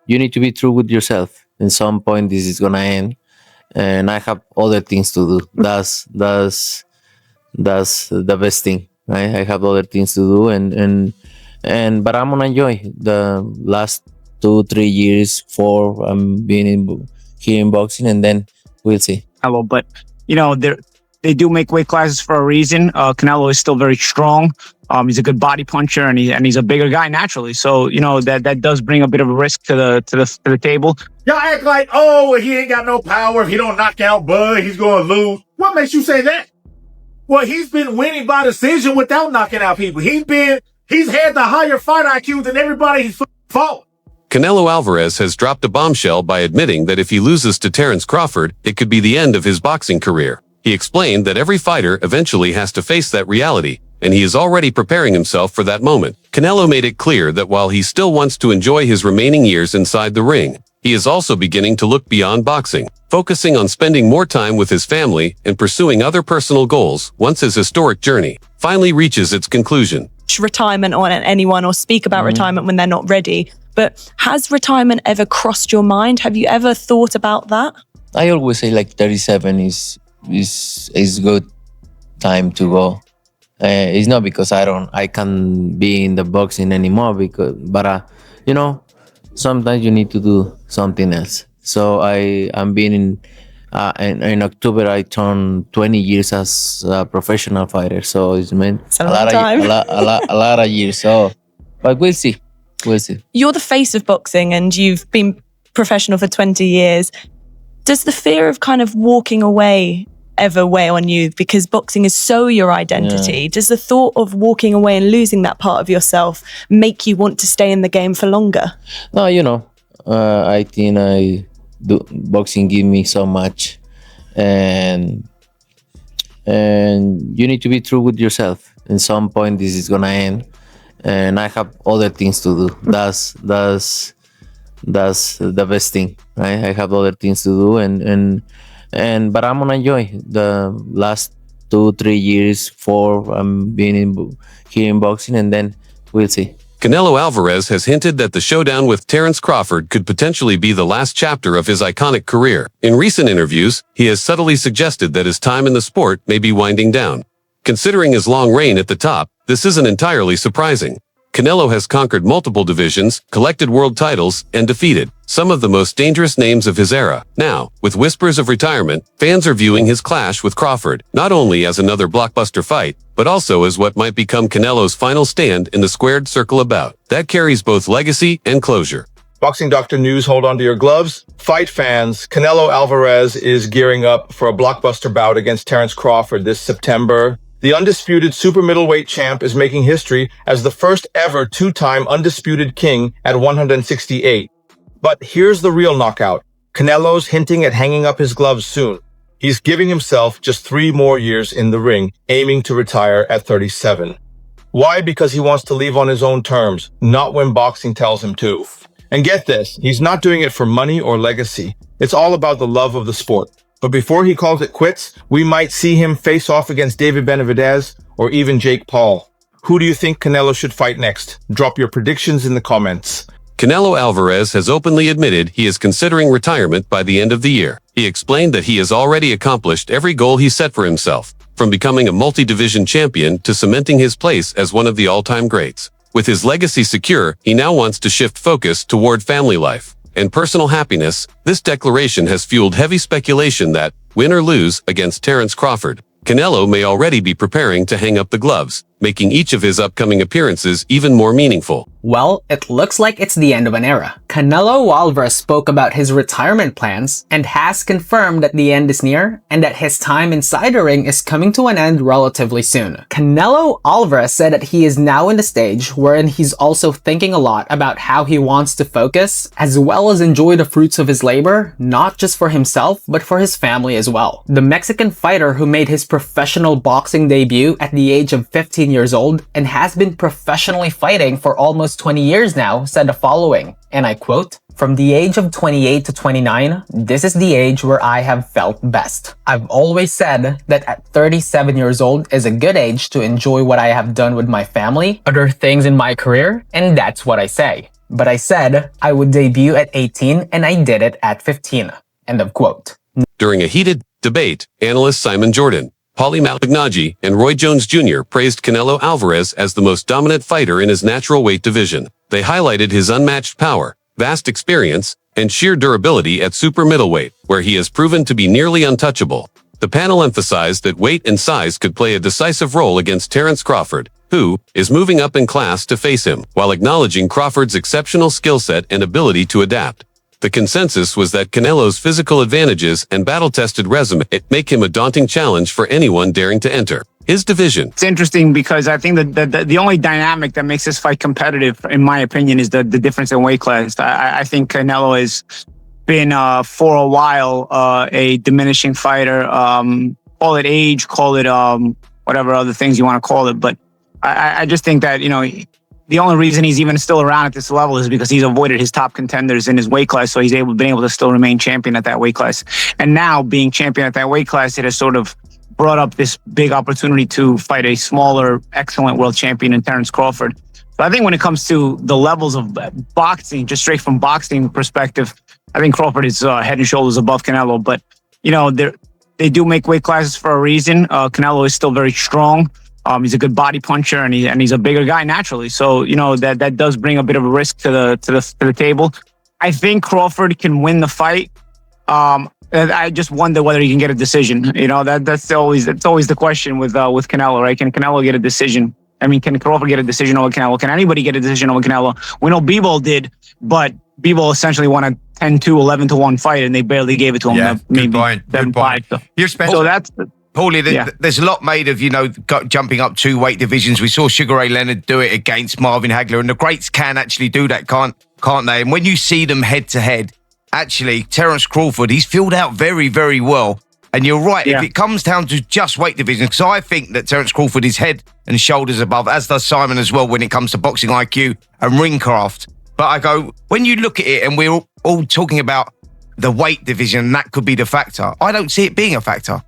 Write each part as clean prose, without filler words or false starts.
you need to be true with yourself. In some point, this is gonna end, and I have other things to do. That's the best thing, right? I have other things to do, and but I'm gonna enjoy the last 2 3 years, four. I'm being here in boxing, and then we'll see. Canelo, but they do make weight classes for a reason. Canelo is still very strong. He's a good body puncher, and he's a bigger guy naturally. So that does bring a bit of a risk to the table. Y'all act like, he ain't got no power. If he don't knock out Bud, he's going to lose. What makes you say that? Well, he's been winning by decision without knocking out people. He's had the higher fight IQ than everybody he's fought. Canelo Alvarez has dropped a bombshell by admitting that if he loses to Terence Crawford, it could be the end of his boxing career. He explained that every fighter eventually has to face that reality, and he is already preparing himself for that moment. Canelo made it clear that while he still wants to enjoy his remaining years inside the ring, he is also beginning to look beyond boxing, focusing on spending more time with his family and pursuing other personal goals once his historic journey finally reaches its conclusion. Retirement on anyone or speak about retirement when they're not ready. But has retirement ever crossed your mind? Have you ever thought about that? I always say like 37 is good time to go. It's not because I can't be in the boxing anymore, but sometimes you need to do something else. So I'm being in October I turned 20 years as a professional fighter. So it's meant a lot of years. So, but we'll see. You're the face of boxing, and you've been professional for 20 years. Does the fear of kind of walking away ever weigh on you? Because boxing is so your identity. Yeah. Does the thought of walking away and losing that part of yourself make you want to stay in the game for longer? No, I think boxing give me so much, and you need to be true with yourself. In some point, this is gonna end, and I have other things to do. That's the best thing, right? I have other things to do, but I'm gonna enjoy the last 2 3 years, four. I'm being here in boxing, and then we'll see. Canelo Alvarez has hinted that the showdown with Terence Crawford could potentially be the last chapter of his iconic career. In recent interviews, he has subtly suggested that his time in the sport may be winding down. Considering his long reign at the top, this isn't entirely surprising. Canelo has conquered multiple divisions, collected world titles, and defeated some of the most dangerous names of his era. Now, with whispers of retirement, fans are viewing his clash with Crawford not only as another blockbuster fight, but also as what might become Canelo's final stand in the squared circle of bout. That carries both legacy and closure. Boxing Doctor News, hold on to your gloves. Fight fans, Canelo Alvarez is gearing up for a blockbuster bout against Terence Crawford this September. The undisputed super middleweight champ is making history as the first ever two-time undisputed king at 168. But here's the real knockout. Canelo's hinting at hanging up his gloves soon. He's giving himself just 3 more years in the ring, aiming to retire at 37. Why? Because he wants to leave on his own terms, not when boxing tells him to. And get this, he's not doing it for money or legacy. It's all about the love of the sport. But before he calls it quits, we might see him face off against David Benavidez or even Jake Paul. Who do you think Canelo should fight next? Drop your predictions in the comments. Canelo Alvarez has openly admitted he is considering retirement by the end of the year. He explained that he has already accomplished every goal he set for himself, from becoming a multi-division champion to cementing his place as one of the all-time greats. With his legacy secure, he now wants to shift focus toward family life and personal happiness. This declaration has fueled heavy speculation that, win or lose against Terence Crawford, Canelo may already be preparing to hang up the gloves, making each of his upcoming appearances even more meaningful. Well, it looks like it's the end of an era. Canelo Alvarez spoke about his retirement plans and has confirmed that the end is near and that his time inside the ring is coming to an end relatively soon. Canelo Alvarez said that he is now in the stage wherein he's also thinking a lot about how he wants to focus as well as enjoy the fruits of his labor, not just for himself but for his family as well. The Mexican fighter who made his professional boxing debut at the age of 15 years old and has been professionally fighting for almost 20 years now said the following, and I quote, "From the age of 28 to 29, this is the age where I have felt best. I've always said that at 37 years old is a good age to enjoy what I have done with my family, other things in my career, and that's what I say." But I said I would debut at 18 and I did it at 15. End of quote. During a heated debate, analysts Simon Jordan, Paulie Malignaggi, and Roy Jones Jr. praised Canelo Alvarez as the most dominant fighter in his natural weight division. They highlighted his unmatched power, vast experience, and sheer durability at super middleweight, where he has proven to be nearly untouchable. The panel emphasized that weight and size could play a decisive role against Terence Crawford, who is moving up in class to face him, while acknowledging Crawford's exceptional skill set and ability to adapt. The consensus was that Canelo's physical advantages and battle-tested resume make him a daunting challenge for anyone daring to enter his division. It's interesting because I think that the only dynamic that makes this fight competitive, in my opinion, is the difference in weight class. I think Canelo has been, for a while, a diminishing fighter. Call it age, call it whatever other things you want to call it. But I just think that, the only reason he's even still around at this level is because he's avoided his top contenders in his weight class, so he's been able to still remain champion at that weight class. And now, being champion at that weight class, it has sort of brought up this big opportunity to fight a smaller, excellent world champion in Terence Crawford. So I think when it comes to the levels of boxing, just straight from boxing perspective, I think Crawford is head and shoulders above Canelo. But, they do make weight classes for a reason. Canelo is still very strong. He's a good body puncher, and he's a bigger guy naturally. So that does bring a bit of a risk to the table. I think Crawford can win the fight. I just wonder whether he can get a decision. That's always the question with Canelo, right? Can Canelo get a decision? I mean, can Crawford get a decision over Canelo? Can anybody get a decision over Canelo? We know Bivol did, but Bivol essentially won a 10-2, 11-1 fight, and they barely gave it to him. Yeah, good point. Good point. So that's. Paulie, there's a lot made of, jumping up 2 weight divisions. We saw Sugar Ray Leonard do it against Marvin Hagler, and the greats can actually do that, can't they? And when you see them head to head, actually, Terence Crawford, he's filled out very, very well. And you're right, if it comes down to just weight division, because I think that Terence Crawford is head and shoulders above, as does Simon as well when it comes to boxing IQ and ringcraft. But I go, when you look at it, and we're all talking about the weight division, that could be the factor. I don't see it being a factor.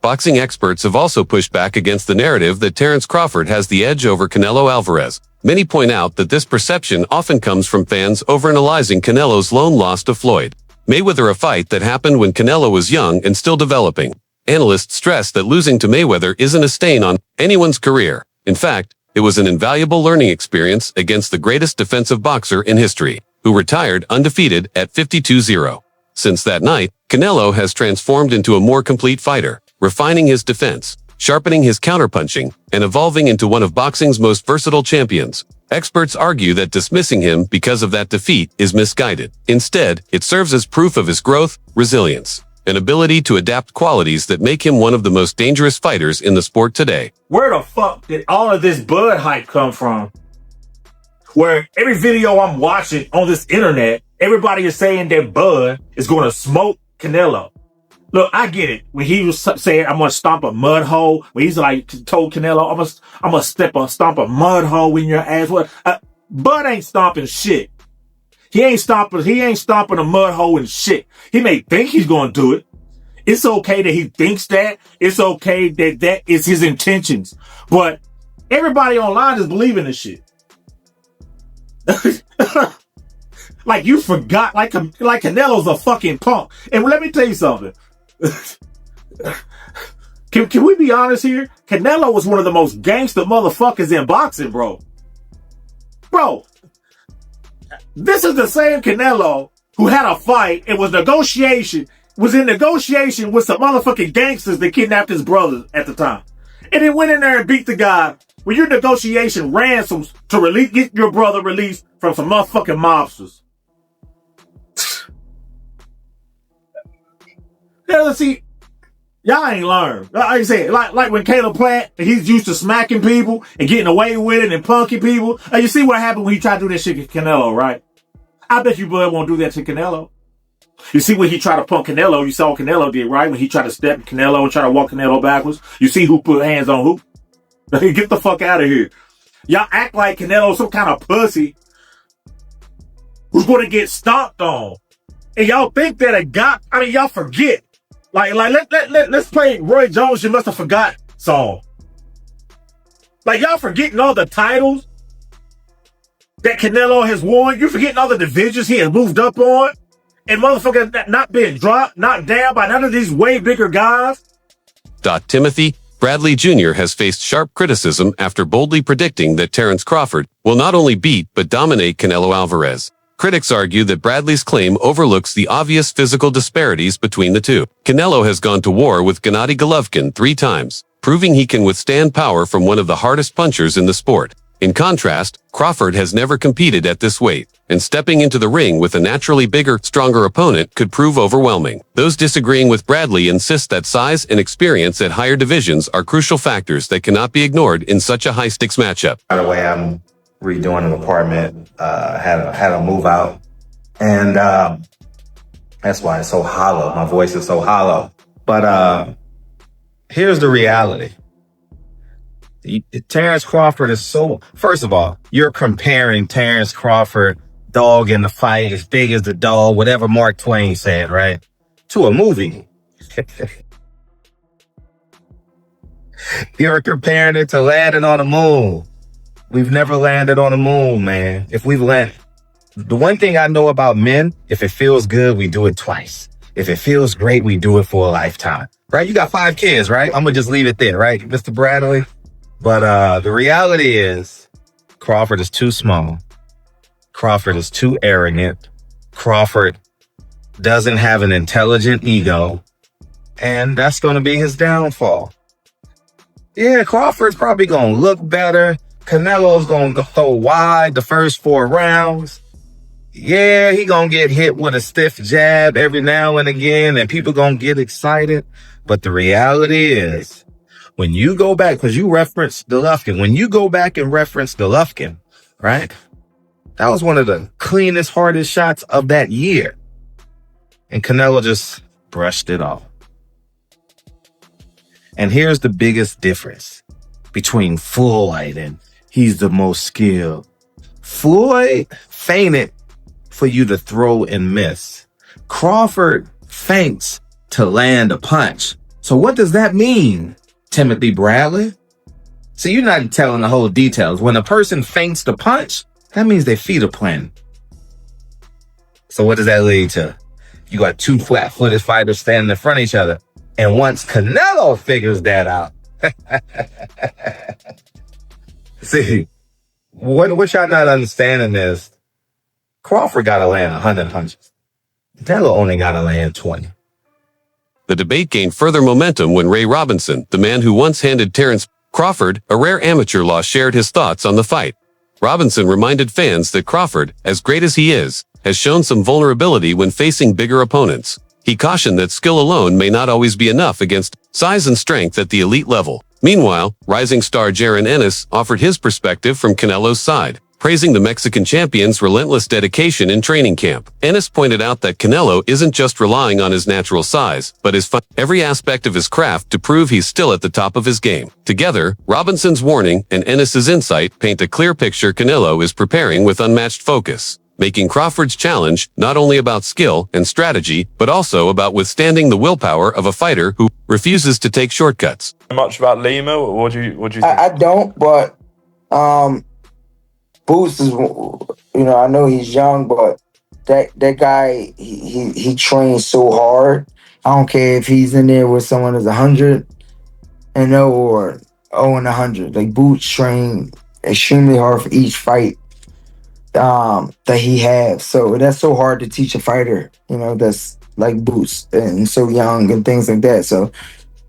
Boxing experts have also pushed back against the narrative that Terence Crawford has the edge over Canelo Alvarez. Many point out that this perception often comes from fans overanalyzing Canelo's lone loss to Floyd Mayweather, a fight that happened when Canelo was young and still developing. Analysts stress that losing to Mayweather isn't a stain on anyone's career. In fact, it was an invaluable learning experience against the greatest defensive boxer in history, who retired undefeated at 52-0. Since that night, Canelo has transformed into a more complete fighter, refining his defense, sharpening his counterpunching, and evolving into one of boxing's most versatile champions. Experts argue that dismissing him because of that defeat is misguided. Instead, it serves as proof of his growth, resilience, and ability to adapt, qualities that make him one of the most dangerous fighters in the sport today. Where the fuck did all of this Bud hype come from? Where every video I'm watching on this internet, everybody is saying that Bud is going to smoke Canelo. Look, I get it. When he was saying, I'm going to stomp a mud hole, when he's like, told Canelo, I'm going to stomp a mud hole in your ass. What? Bud ain't stomping shit. He ain't stomping a mud hole in shit. He may think he's going to do it. It's okay that he thinks that. It's okay that that is his intentions. But everybody online is believing this shit. Like you forgot, like Canelo's a fucking punk. And let me tell you something. Can we be honest here? Canelo was one of the most gangster motherfuckers in boxing, bro. Bro, this is the same Canelo who had a fight and was in negotiation with some motherfucking gangsters that kidnapped his brother at the time. And then went in there and beat the guy with your negotiation ransoms to get your brother released from some motherfucking mobsters. Yeah, see, y'all ain't learned. Like I said, like when Caleb Plant, he's used to smacking people and getting away with it and punking people. You see what happened when he tried to do that shit to Canelo, right? I bet you Bud won't do that to Canelo. You see when he tried to punk Canelo, you saw what Canelo did, right? When he tried to step Canelo and try to walk Canelo backwards. You see who put hands on who? Get the fuck out of here. Y'all act like Canelo's some kind of pussy who's going to get stomped on. And y'all think that y'all forget. Let's play Roy Jones, You Must Have Forgot song. Like, y'all forgetting all the titles that Canelo has won. You're forgetting all the divisions he has moved up on. And motherfucker not being dropped, knocked down by none of these way bigger guys. Timothy Bradley Jr. has faced sharp criticism after boldly predicting that Terence Crawford will not only beat but dominate Canelo Alvarez. Critics argue that Bradley's claim overlooks the obvious physical disparities between the two. Canelo has gone to war with Gennady Golovkin 3 times, proving he can withstand power from one of the hardest punchers in the sport. In contrast, Crawford has never competed at this weight, and stepping into the ring with a naturally bigger, stronger opponent could prove overwhelming. Those disagreeing with Bradley insist that size and experience at higher divisions are crucial factors that cannot be ignored in such a high-stakes matchup. By the way, I'm redoing an apartment, had a move out, and that's why it's so hollow. My voice is so hollow. But here's the reality. Terence Crawford is so... First of all, you're comparing Terence Crawford, dog in the fight, as big as the dog, whatever Mark Twain said, right? To a movie. You're comparing it to landing on the moon. We've never landed on the moon, man. If we've landed... The one thing I know about men, if it feels good, we do it twice. If it feels great, we do it for a lifetime. Right? You got 5 kids, right? I'm going to just leave it there, right, Mr. Bradley? But the reality is, Crawford is too small. Crawford is too arrogant. Crawford doesn't have an intelligent ego. And that's going to be his downfall. Yeah, Crawford's probably going to look better. Canelo's going to go wide the first 4 rounds. Yeah, he going to get hit with a stiff jab every now and again, and people going to get excited. But the reality is, when you go back, because you referenced Golovkin, when you go back and reference Golovkin, right? That was one of the cleanest, hardest shots of that year. And Canelo just brushed it off. And here's the biggest difference between Floyd and he's the most skilled. Floyd feinted for you to throw and miss. Crawford feints to land a punch. So what does that mean, Timothy Bradley? So you're not telling the whole details. When a person feints the punch, that means their feet are planted. So what does that lead to? You got 2 flat-footed fighters standing in front of each other. And once Canelo figures that out, see, what y'all not understanding is Crawford got to land 100 punches. Canelo only got to land 20. The debate gained further momentum when Ray Robinson, the man who once handed Terence Crawford a rare amateur loss, shared his thoughts on the fight. Robinson reminded fans that Crawford, as great as he is, has shown some vulnerability when facing bigger opponents. He cautioned that skill alone may not always be enough against size and strength at the elite level. Meanwhile, rising star Jaron Ennis offered his perspective from Canelo's side, praising the Mexican champion's relentless dedication in training camp. Ennis pointed out that Canelo isn't just relying on his natural size, but his every aspect of his craft to prove he's still at the top of his game. Together, Robinson's warning and Ennis's insight paint a clear picture Canelo is preparing with unmatched focus, making Crawford's challenge not only about skill and strategy, but also about withstanding the willpower of a fighter who refuses to take shortcuts. Much about Lima? What do you think? I don't, but Boots is, I know he's young, but that guy, he trains so hard. I don't care if he's in there with someone that's 100 and 0 or 0 and 100. Like, Boots train extremely hard for each fight that he has. So that's so hard to teach a fighter, that's like Boots and so young and things like that. So,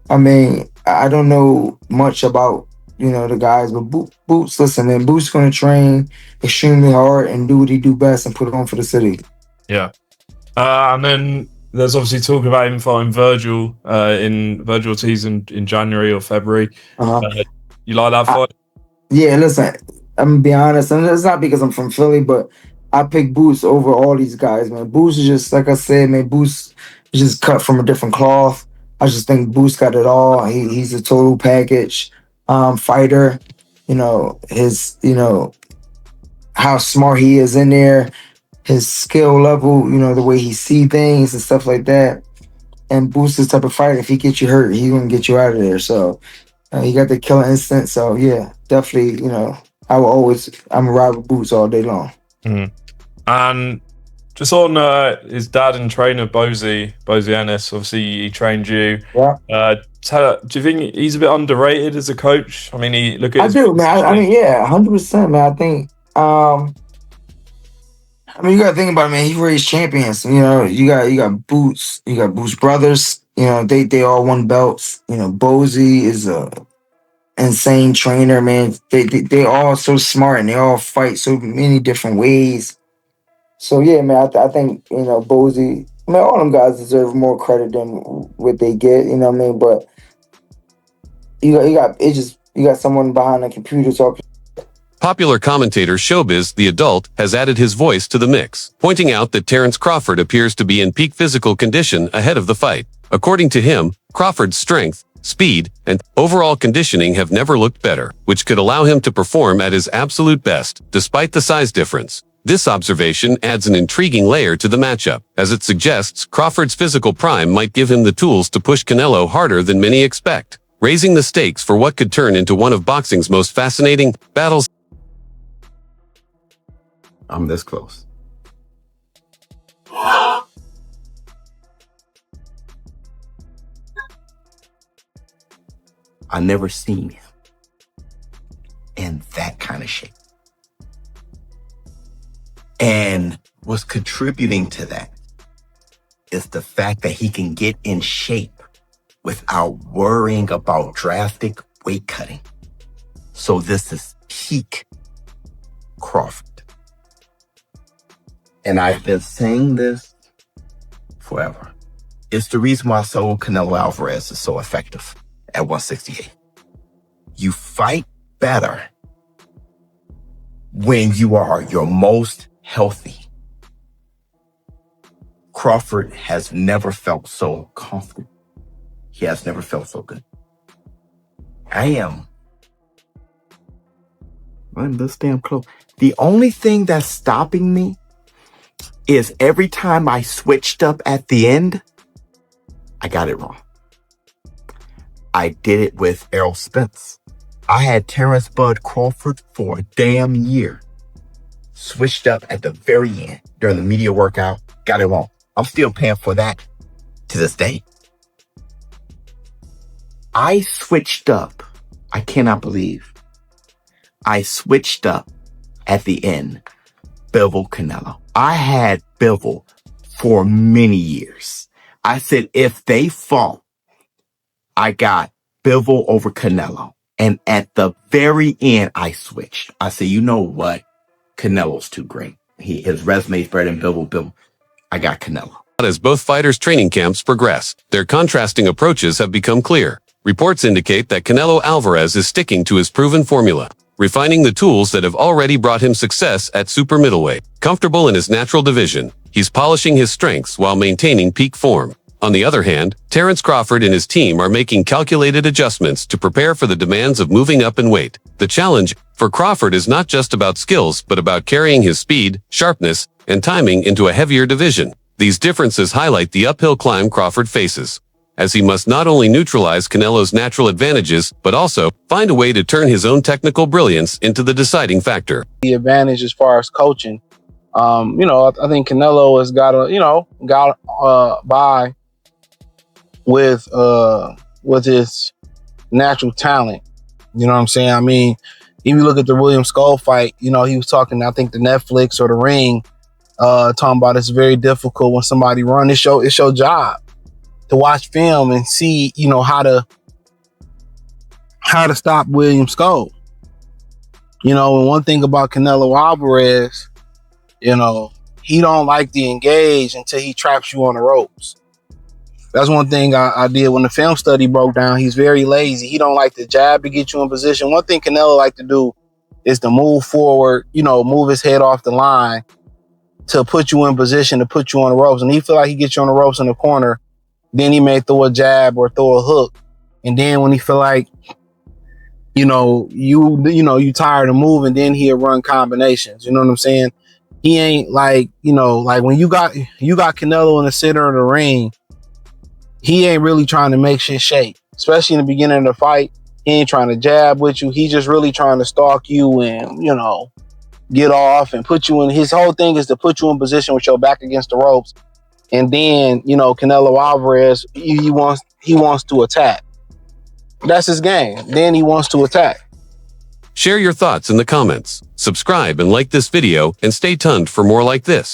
I mean, I don't know much about the guys, but Boots, listen, man, Boots going to train extremely hard and do what he do best and put it on for the city. Yeah. And then there's obviously talk about him fighting Virgil Ortiz in January or February. You like that fight? Yeah, listen, I'm going to be honest, and it's not because I'm from Philly, but I pick Boots over all these guys, man. Boots is just, like I said, man, Boots is just cut from a different cloth. I just think Boots got it all. He's a total package. Fighter, his, how smart he is in there, his skill level, the way he see things and stuff like that. And Boots is the type of fighter, if he gets you hurt, he's gonna get you out of there. So he got the killer instinct. So yeah, definitely, I'm a ride with Boots all day long. And just on his dad and trainer, Bozy Ennis, obviously he trained you. Yeah. Do you think he's a bit underrated as a coach? I mean, look at I do, man. I mean, yeah, 100%, man. I think, you gotta think about it, man. He raised champions. You know, you got Boots, you got Boots brothers. You know, they all won belts. You know, Bozy is a insane trainer, man. They all so smart and they all fight so many different ways. So yeah, man, I think, you know, Bozy, man, all them guys deserve more credit than what they get, you know what I mean? But you got someone behind the computer talking. Popular commentator Showbiz, the adult, has added his voice to the mix, pointing out that Terence Crawford appears to be in peak physical condition ahead of the fight. According to him, Crawford's strength, speed, and overall conditioning have never looked better, which could allow him to perform at his absolute best, despite the size difference. This observation adds an intriguing layer to the matchup, as it suggests Crawford's physical prime might give him the tools to push Canelo harder than many expect, raising the stakes for what could turn into one of boxing's most fascinating battles. I'm this close. I never seen him in that kind of shape. And what's contributing to that is the fact that he can get in shape without worrying about drastic weight cutting. So this is peak Crawford. And I've been saying this forever. It's the reason why Canelo Alvarez is so effective at 168. You fight better when you are your most healthy. Crawford has never felt so comfortable. He has never felt so good. I'm this damn close. The only thing that's stopping me is every time I switched up at the end, I got it wrong. I did it with Errol Spence. I had Terence Bud Crawford for a damn year. Switched up at the very end during the media workout, got it wrong. I'm still paying for that to this day. I switched up. I cannot believe I switched up at the end. Bivol Canelo. I had Bivol for many years. I said, if they fought, I got Bivol over Canelo. And at the very end, I switched. I said, you know what? Canelo's too great. His resume is better than Bivol. I got Canelo. As both fighters' training camps progress, their contrasting approaches have become clear. Reports indicate that Canelo Alvarez is sticking to his proven formula, refining the tools that have already brought him success at super middleweight. Comfortable in his natural division, he's polishing his strengths while maintaining peak form. On the other hand, Terence Crawford and his team are making calculated adjustments to prepare for the demands of moving up in weight. The challenge for Crawford is not just about skills, but about carrying his speed, sharpness, and timing into a heavier division. These differences highlight the uphill climb Crawford faces, as he must not only neutralize Canelo's natural advantages, but also find a way to turn his own technical brilliance into the deciding factor. The advantage as far as coaching, I think Canelo has got by with his natural talent. You know what I'm saying? I mean, if you look at the William Skull fight, he was talking, I think the Netflix or the Ring, talking about it's very difficult when somebody run. It's your job to watch film and see, how to stop William Skull. And one thing about Canelo Alvarez, he don't like to engage until he traps you on the ropes. That's one thing I did when the film study broke down. He's very lazy. He don't like to jab to get you in position. One thing Canelo like to do is to move forward, move his head off the line to put you in position, to put you on the ropes. And he feel like he gets you on the ropes in the corner, then he may throw a jab or throw a hook. And then when he feel like, you tired of moving, then he'll run combinations. You know what I'm saying? He ain't like, like when you got Canelo in the center of the ring, he ain't really trying to make shit shake, especially in the beginning of the fight. He ain't trying to jab with you. He just really trying to stalk you and, you know, get off and put you in. His whole thing is to put you in position with your back against the ropes. And then, you know, Canelo Alvarez, he wants to attack. That's his game. Then he wants to attack. Share your thoughts in the comments. Subscribe and like this video and stay tuned for more like this.